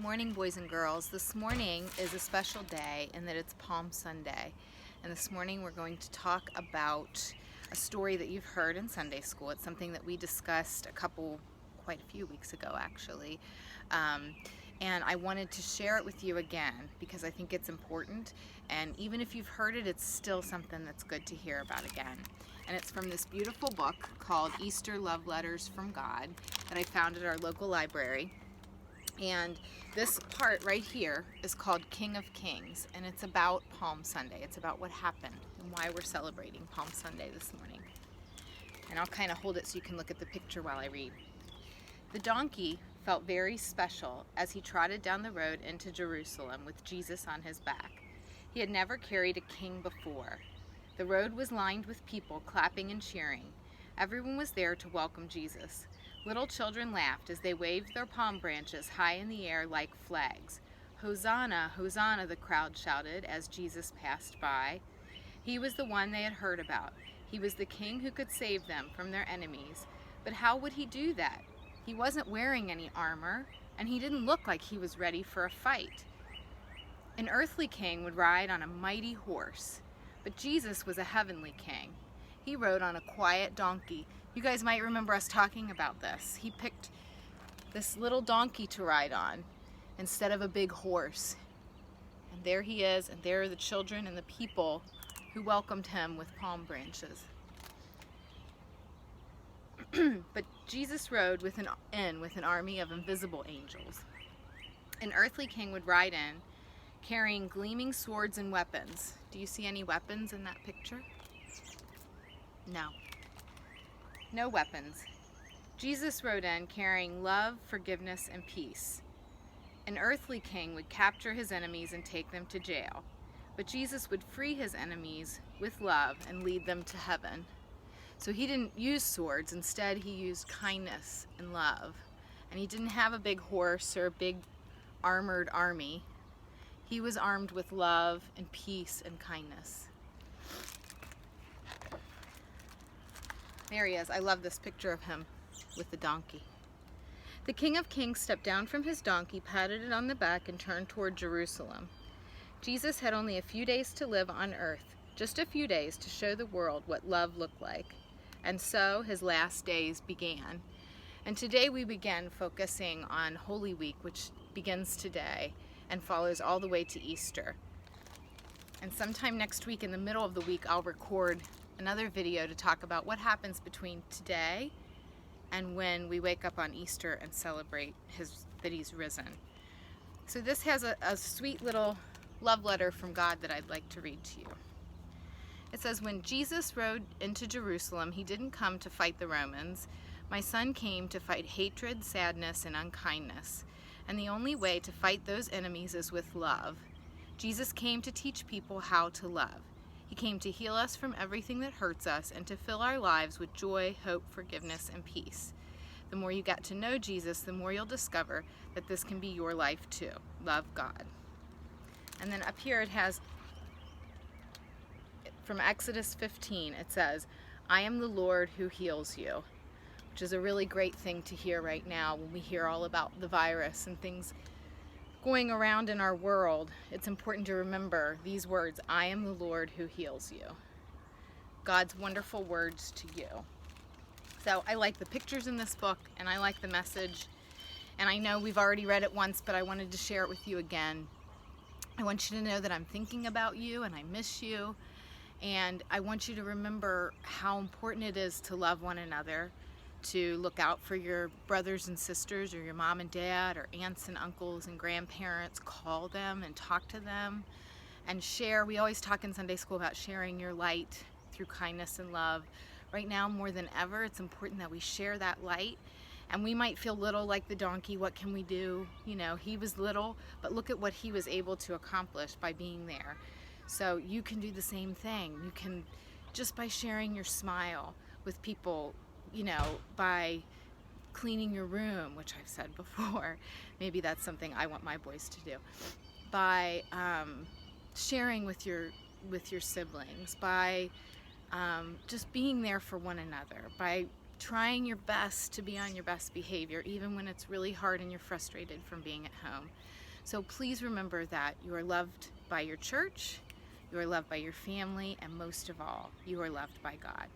morning, boys and girls. This morning is a special day in that it's Palm Sunday. And this morning we're going to talk about a story that you've heard in Sunday school. It's something that we discussed quite a few weeks ago actually. And I wanted to share it with you again because I think it's important. And even if you've heard it, it's still something that's good to hear about again. And it's from this beautiful book called Easter Love Letters from God that I found at our local library. And this part right here is called King of Kings, and it's about Palm Sunday. It's about what happened and why we're celebrating Palm Sunday this morning. And I'll kind of hold it so you can look at the picture while I read. The donkey felt very special as he trotted down the road into Jerusalem with Jesus on his back. He had never carried a king before. The road was lined with people clapping and cheering. Everyone was there to welcome Jesus. Little children laughed as they waved their palm branches high in the air like flags. "Hosanna, Hosanna," the crowd shouted as Jesus passed by. He was the one they had heard about. He was the king who could save them from their enemies. But how would he do that? He wasn't wearing any armor, and he didn't look like he was ready for a fight. An earthly king would ride on a mighty horse, but Jesus was a heavenly king. He rode on a quiet donkey. You guys might remember us talking about this. He picked this little donkey to ride on instead of a big horse. And there he is, and there are the children and the people who welcomed him with palm branches. But Jesus rode with an army of invisible angels. An earthly king would ride in, carrying gleaming swords and weapons. Do you see any weapons in that picture? No. No weapons. Jesus rode in carrying love, forgiveness, and peace. An earthly king would capture his enemies and take them to jail. But Jesus would free his enemies with love and lead them to heaven. So he didn't use swords. Instead, he used kindness and love. And he didn't have a big horse or a big armored army. He was armed with love and peace and kindness. There he is. I love this picture of him with the donkey. The King of Kings stepped down from his donkey, patted it on the back, and turned toward Jerusalem. Jesus had only a few days to live on earth, just a few days to show the world what love looked like. And so his last days began. And today we begin focusing on Holy Week, which begins today and follows all the way to Easter. And sometime next week, in the middle of the week, I'll record another video to talk about what happens between today and when we wake up on Easter and celebrate that he's risen. So this has a sweet little love letter from God that I'd like to read to you. It says, "When Jesus rode into Jerusalem, he didn't come to fight the Romans. My son came to fight hatred, sadness, and unkindness. And the only way to fight those enemies is with love. Jesus came to teach people how to love. He came to heal us from everything that hurts us and to fill our lives with joy, hope, forgiveness, and peace. The more you get to know Jesus, the more you'll discover that this can be your life too. Love God." And then up here it has, from Exodus 15, it says, "I am the Lord who heals you," which is a really great thing to hear right now when we hear all about the virus and things going around in our world. It's important to remember these words, "I am the Lord who heals you." God's wonderful words to you. So I like the pictures in this book, and I like the message. And I know we've already read it once, but I wanted to share it with you again. I want you to know that I'm thinking about you and I miss you. And I want you to remember how important it is to love one another, to look out for your brothers and sisters or your mom and dad or aunts and uncles and grandparents. Call them and talk to them and share. We always talk in Sunday school about sharing your light through kindness and love. Right now, more than ever, it's important that we share that light. And we might feel little like the donkey. What can we do? You know, he was little, but look at what he was able to accomplish by being there. So you can do the same thing. You can, just by sharing your smile with people, you know, by cleaning your room, which I've said before. Maybe that's something I want my boys to do. By sharing with your siblings, by just being there for one another, by trying your best to be on your best behavior, even when it's really hard and you're frustrated from being at home. So please remember that you are loved by your church, you are loved by your family, and most of all, you are loved by God.